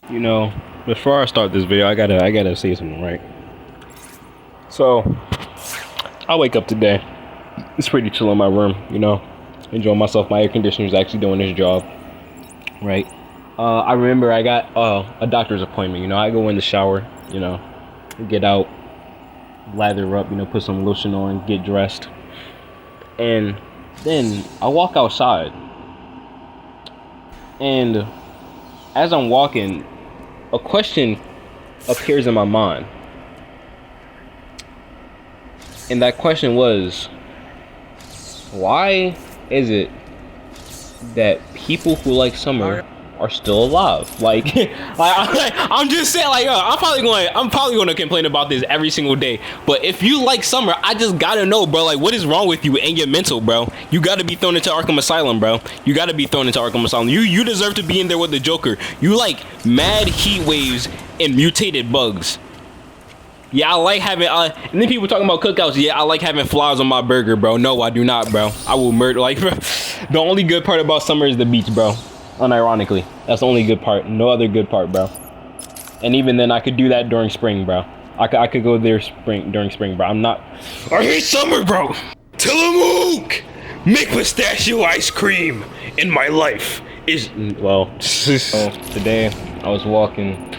You know, before I start this video, I gotta say something, right? So, I wake up today. It's pretty chill in my room, you know, enjoying myself. My air conditioner is actually doing its job, right? I remember I got a doctor's appointment. You know, I go in the shower, you know, get out, lather up, you know, put some lotion on, get dressed, and then I walk outside. And as I'm walking, a question appears in my mind. And that question was, why is it that people who like summer are still alive? I'm just saying, I'm probably going to complain about this every single day. But if you like summer, I just gotta know, bro. Like, what is wrong with you and your mental, bro? You gotta be thrown into Arkham Asylum, bro. You gotta be thrown into Arkham Asylum. You deserve to be in there with the Joker. You like mad heat waves and mutated bugs. Yeah, I like having, and then people talking about cookouts. Yeah, I like having flies on my burger, bro. No, I do not, bro. I will murder, bro. The only good part about summer is the beach, bro. Unironically. That's the only good part. No other good part, bro. And even then, I could do that during spring, bro. I could go there during spring, bro. I hate summer, bro. Tillamook! Make pistachio ice cream in my life is, well, so today, I was walking,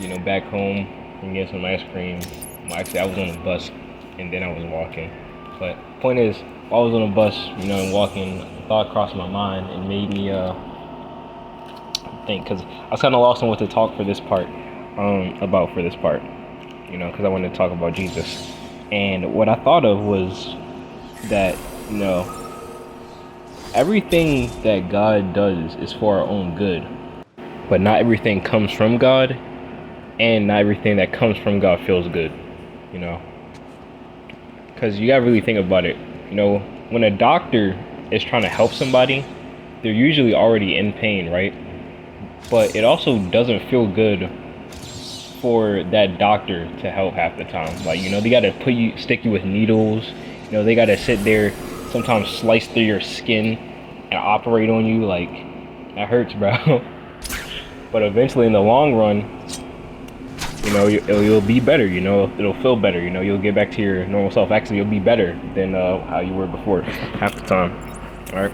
you know, back home and get some ice cream. Well, actually, I was on the bus and then I was walking. But point is, while I was on the bus, you know, and walking, a thought crossed my mind and made me think, because I was kind of lost on what to talk for this part, you know, because I wanted to talk about Jesus. And what I thought of was that, you know, everything that God does is for our own good, but not everything comes from God. And not everything that comes from God feels good, you know? Because you gotta really think about it. You know, when a doctor is trying to help somebody, they're usually already in pain, right? But it also doesn't feel good for that doctor to help half the time. Like, you know, they gotta stick you with needles. You know, they gotta sit there, sometimes slice through your skin and operate on you. Like, that hurts, bro. But eventually, in the long run, you know, you'll be better, you know, it'll feel better, you know, you'll get back to your normal self. Actually, you'll be better than how you were before, half the time, all right?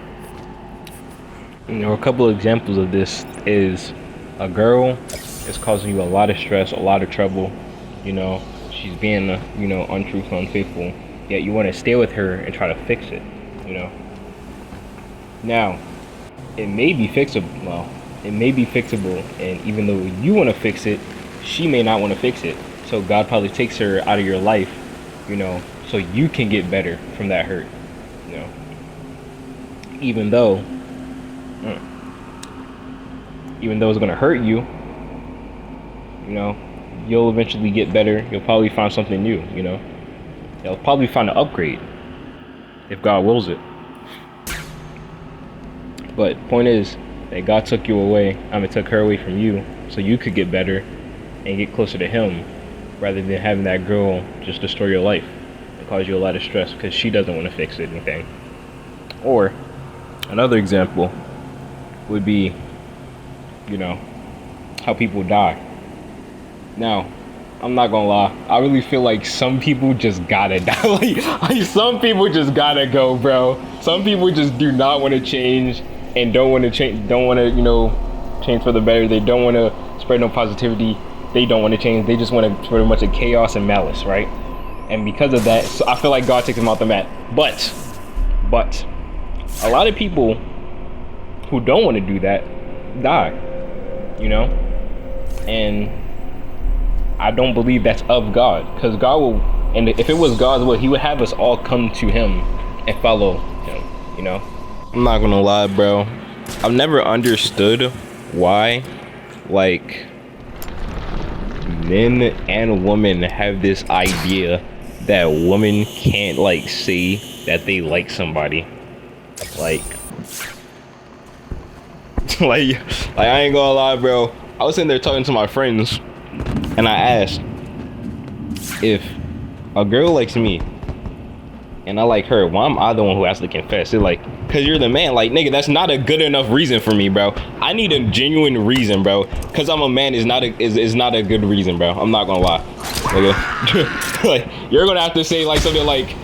You know, a couple of examples of this is a girl is causing you a lot of stress, a lot of trouble, you know, she's being, you know, untruthful, unfaithful, yet you want to stay with her and try to fix it, you know? Now, it may be fixable, and even though you want to fix it, she may not want to fix it. So God probably takes her out of your life, you know, so you can get better from that hurt, you know. Even though it's gonna hurt you, you know, you'll eventually get better. You'll probably find something new, you know. You'll probably find an upgrade if God wills it. But point is that God took her away from you so you could get better and get closer to him, rather than having that girl just destroy your life and cause you a lot of stress because she doesn't want to fix anything. Or another example would be, you know, how people die. Now, I'm not gonna lie, I really feel like some people just gotta die. like some people just gotta go, bro. Some people just do not want to change and don't want to, you know, change for the better. They don't want to spread no positivity. They don't want to change. They just want to spread a bunch of chaos and malice, right? And because of that, so I feel like God takes them off the mat. But a lot of people who don't want to do that die, you know? And I don't believe that's of God, because God will, and if it was God's will, he would have us all come to him and follow him, you know? I'm not gonna lie, bro. I've never understood why, like, men and women have this idea that women can't, like, say that they like somebody. Like I ain't gonna lie, bro. I was sitting there talking to my friends and I asked, if a girl likes me and I like her, why am I the one who has to confess? It's like, because you're the man. Like, nigga, that's not a good enough reason for me, bro. I need a genuine reason, bro. Because I'm a man is not a good reason, bro. I'm not gonna lie, nigga. Like, you're gonna have to say like something like,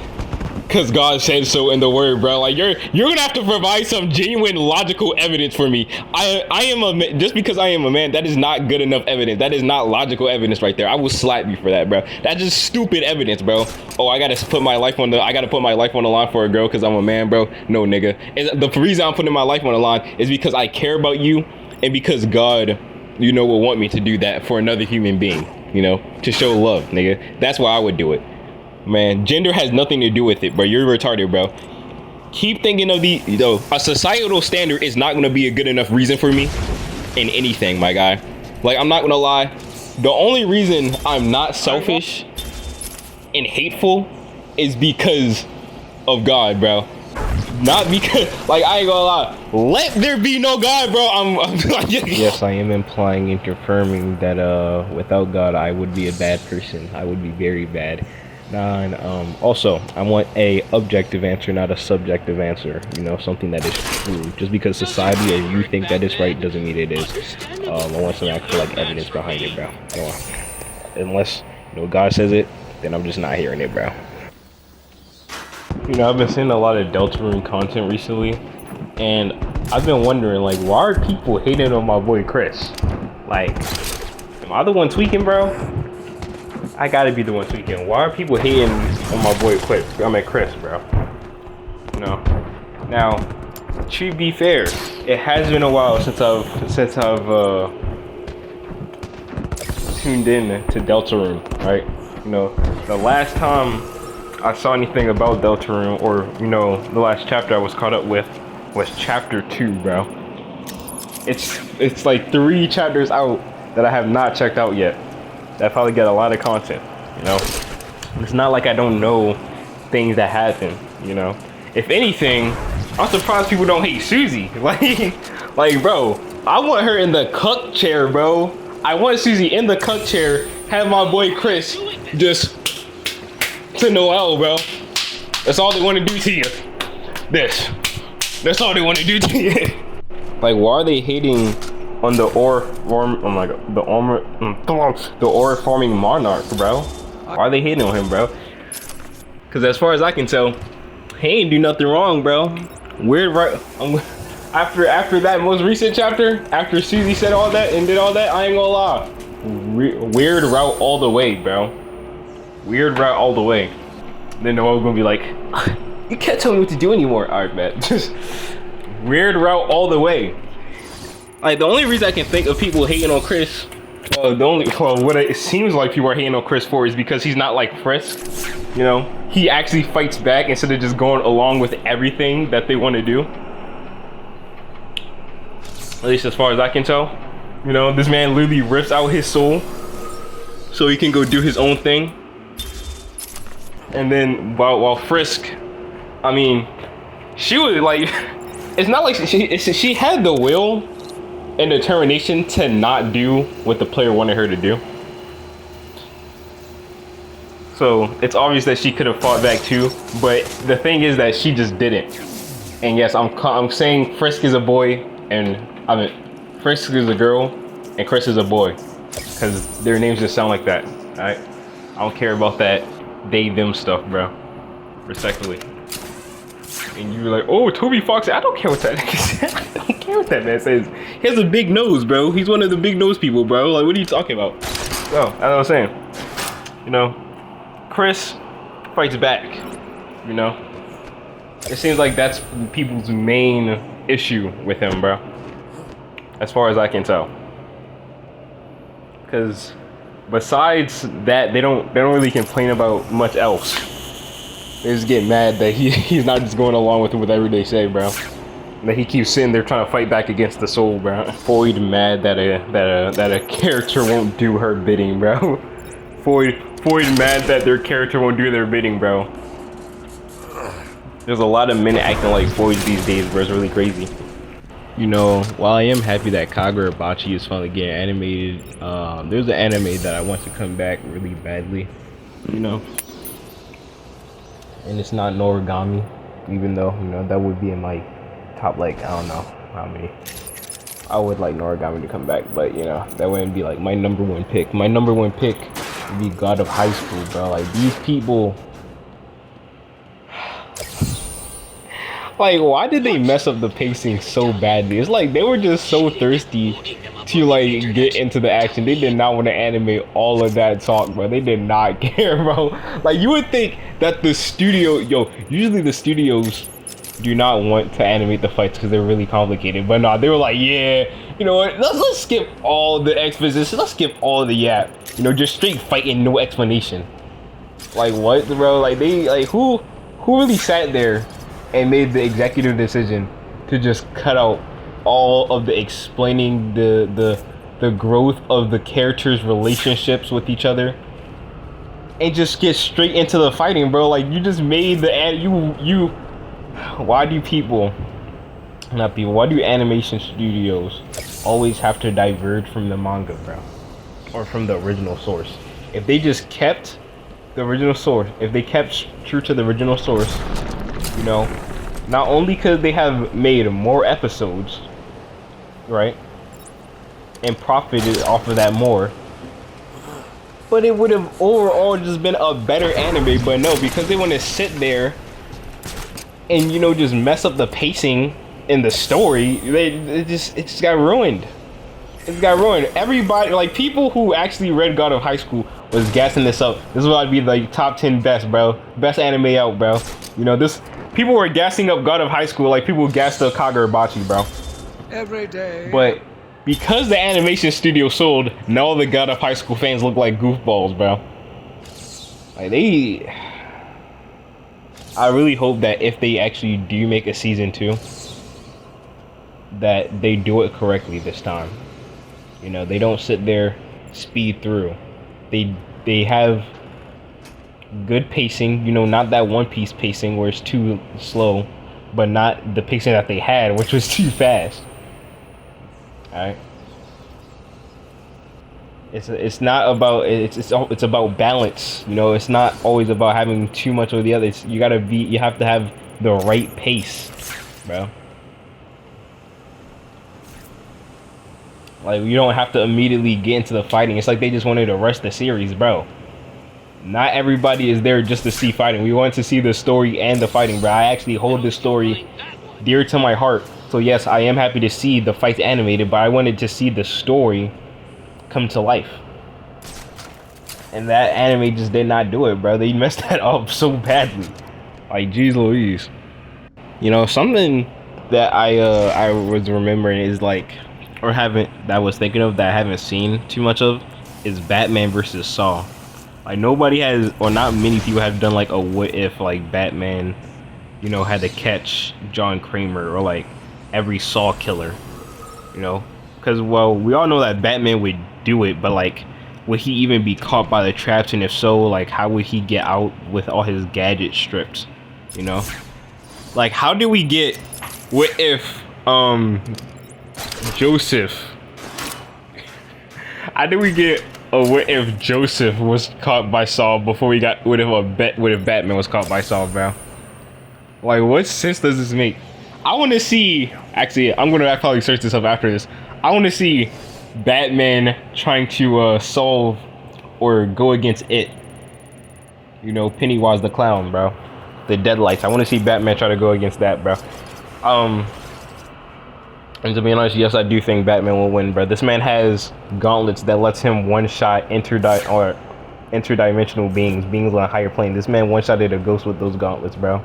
because God said so in the word, bro. Like, you're gonna have to provide some genuine logical evidence for me. I am a, just because I am a man, that is not good enough evidence. That is not logical evidence right there. I will slap you for that, bro. That's just stupid evidence, bro. Oh, I gotta put my life on the line for a girl because I'm a man, bro. No, nigga. And the reason I'm putting my life on the line is because I care about you, and because God, you know, will want me to do that for another human being, you know, to show love, nigga. That's why I would do it. Man, gender has nothing to do with it, bro. You're retarded, bro. Keep thinking of the, a societal standard is not gonna be a good enough reason for me in anything, my guy. Like, I'm not gonna lie. The only reason I'm not selfish and hateful is because of God, bro. Not because, like, I ain't gonna lie. Let there be no God, bro. I'm like, yes, I am implying and confirming that without God, I would be a bad person. I would be very bad. And also, I want a objective answer, not a subjective answer. You know, something that is true. Just because society and you think that is right doesn't mean it is. I want some actual like evidence behind it, bro. I don't want, unless, you know, God says it, then I'm just not hearing it, bro. You know, I've been seeing a lot of Deltarune content recently, and I've been wondering, like, why are people hating on my boy Chris? Like, am I the one tweaking, bro? I gotta be the one tweaking. Why are people hating on my boy Chris, bro? You know. Now, to be fair, it has been a while since I've tuned in to Deltarune, right? You know, the last time I saw anything about Deltarune, or, you know, the last chapter I was caught up with was chapter 2, bro. It's like 3 chapters out that I have not checked out yet. That probably get a lot of content, you know. It's not like I don't know things that happen, you know. If anything, I'm surprised people don't hate Susie. Like, bro, I want her in the cuck chair, bro. I want Susie in the cuck chair. Have my boy Chris just to Noel, bro. That's all they want to do to you. That's all they want to do to you. Like, why are they hating on the ore farming monarch, bro? Why are they hating on him, bro? Because as far as I can tell, he ain't do nothing wrong, bro. Weird, right? After that most recent chapter, after Susie said all that and did all that, I ain't gonna lie. Weird route all the way, bro. Weird route all the way. Then Noel's gonna be like, you can't tell me what to do anymore. All right, man. Just weird route all the way. Like, the only reason I can think of people hating on Chris, what it seems like people are hating on Chris for is because he's not like Frisk. You know, he actually fights back instead of just going along with everything that they want to do. At least as far as I can tell. You know, this man literally rips out his soul so he can go do his own thing. And then while Frisk, I mean, she was like, it's not like she had the will and determination to not do what the player wanted her to do. So it's obvious that she could have fought back too, but the thing is that she just didn't. And yes, I'm saying Frisk is a boy, and I mean Frisk is a girl, and Chris is a boy, because their names just sound like that. Alright, I don't care about that they them stuff, bro. Respectfully. And you were like, oh, Toby Fox. I don't care what that says. I don't care what that man says. He has a big nose, bro. He's one of the big nose people, bro. Like, what are you talking about? Oh, that's what I'm saying. You know, Chris fights back. You know, it seems like that's people's main issue with him, bro. As far as I can tell. Because besides that, they don't really complain about much else. They just get mad that he's not just going along with whatever they say, bro. That he keeps sitting there trying to fight back against the soul, bro. Foyd mad that a character won't do her bidding, bro. Foyd mad that their character won't do their bidding, bro. There's a lot of men acting like Foyd these days, bro. It's really crazy. You know, while I am happy that Kagurabachi is finally getting animated, there's an anime that I want to come back really badly, you know. And it's not Noragami, even though, you know, that would be in my top, like, I don't know how many. I would like Noragami to come back, but you know, that wouldn't be like my number one pick. My number one pick would be God of High School, bro. Like, these people, like, why did they mess up the pacing so badly? It's like they were just so thirsty to like get into the action. They did not want to animate all of that talk, bro. They did not care, bro. Like, you would think that the studio, usually the studios do not want to animate the fights because they're really complicated. But nah, they were like, yeah, you know what? Let's skip all the exposition. Let's skip all the yap. You know, just straight fighting, no explanation. Like, what, bro? Like, they, like, who really sat there and made the executive decision to just cut out all of the explaining the growth of the characters' relationships with each other and just get straight into the fighting, bro? Like, you just made the why do animation studios always have to diverge from the manga, bro, or from the original source? If they just kept the original source, if they kept true to the original source, you know, not only could they have made more episodes, right, and profited off of that more, but it would have overall just been a better anime. But no, because they want to sit there and, you know, just mess up the pacing in the story, it just got ruined. It got ruined. Everybody, like, people who actually read God of High School was gassing this up. This is what I'd be like top 10 best, bro. Best anime out, bro. You know, this, people were gassing up God of High School like people gassed up Kagurabachi, bro. Every day. But because the animation studio sold, now the God of High School fans look like goofballs, bro. Like, I really hope that if they actually do make a season 2, that they do it correctly this time. You know, they don't sit there, speed through. They have good pacing, you know, not that One Piece pacing where it's too slow, but not the pacing that they had, which was too fast. Alright? It's not about, it's about balance, you know. It's not always about having too much of the other. You have to have the right pace, bro. Like, you don't have to immediately get into the fighting. It's like they just wanted to rush the series, bro. Not everybody is there just to see fighting. We want to see the story and the fighting, bro. I actually hold this story dear to my heart. So yes, I am happy to see the fights animated, but I wanted to see the story come to life. And that anime just did not do it, bro. They messed that up so badly. Like, geez Louise. You know, something that I was remembering is like, that I was thinking of that I haven't seen too much of, is Batman versus Saw. Like, nobody has, or not many people have done like a what if, like, Batman, you know, had to catch John Kramer, or like every Saw killer, you know? Because, well, we all know that Batman would do it, but like, would he even be caught by the traps? And if so, like, how would he get out with all his gadgets stripped, you know? Like, how do we get, what if Joseph, how do we get a what if Joseph was caught by Saul before we got what if Batman was caught by Saul, bro? Like, what sense does this make? I want to see, actually, I'm gonna probably search this up after this. I want to see Batman trying to solve or go against it, you know, Pennywise the clown, bro, the Deadlights. I want to see Batman try to go against that, bro. And to be honest, yes, I do think Batman will win, bro. This man has gauntlets that lets him one-shot interdimensional beings on a higher plane. This man one-shotted a ghost with those gauntlets, bro.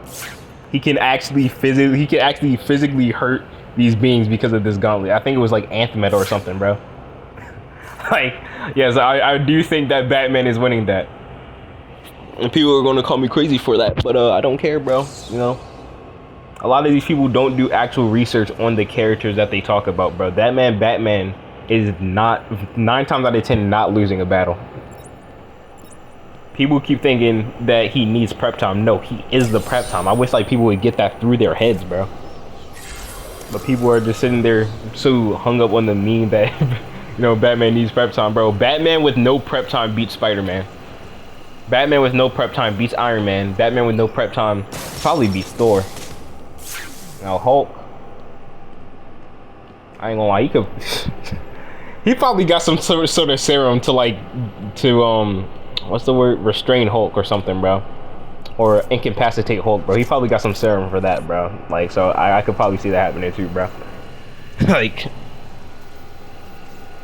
He can actually physically hurt these beings because of this gauntlet. I think it was like Anthmet or something, bro. Like, yes, I do think that Batman is winning that. And people are going to call me crazy for that, but I don't care, bro. You know, a lot of these people don't do actual research on the characters that they talk about, bro. That man, Batman, is not, 9 times out of 10, not losing a battle. People keep thinking that he needs prep time. No, he is the prep time. I wish like people would get that through their heads, bro. But people are just sitting there so hung up on the meme that, you know, Batman needs prep time, bro. Batman with no prep time beats Spider-Man. Batman with no prep time beats Iron Man. Batman with no prep time probably beats Thor. Now Hulk, I ain't gonna lie, he could. He probably got some sort of serum to like what's the word? Restrain Hulk or something, bro. Or incapacitate Hulk, bro. He probably got some serum for that, bro. Like, so I could probably see that happening too, bro. Like,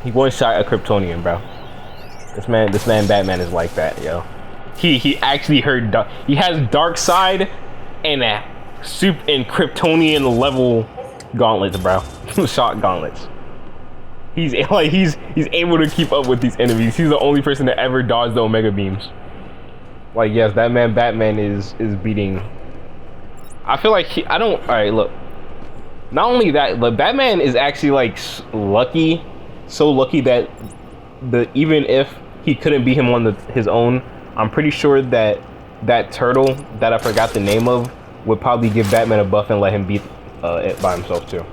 he one shot a Kryptonian, bro. This man Batman is like that, yo. He actually heard he has dark side and a and Kryptonian level gauntlets, bro. Shot gauntlets. He's able to keep up with these enemies. He's the only person to ever dodge the Omega beams. Like, yes, that man Batman is beating. I feel like all right, look. Not only that, but Batman is actually like lucky, so lucky that even if he couldn't beat him on his own, I'm pretty sure that that turtle that I forgot the name of would probably give Batman a buff and let him beat it by himself too.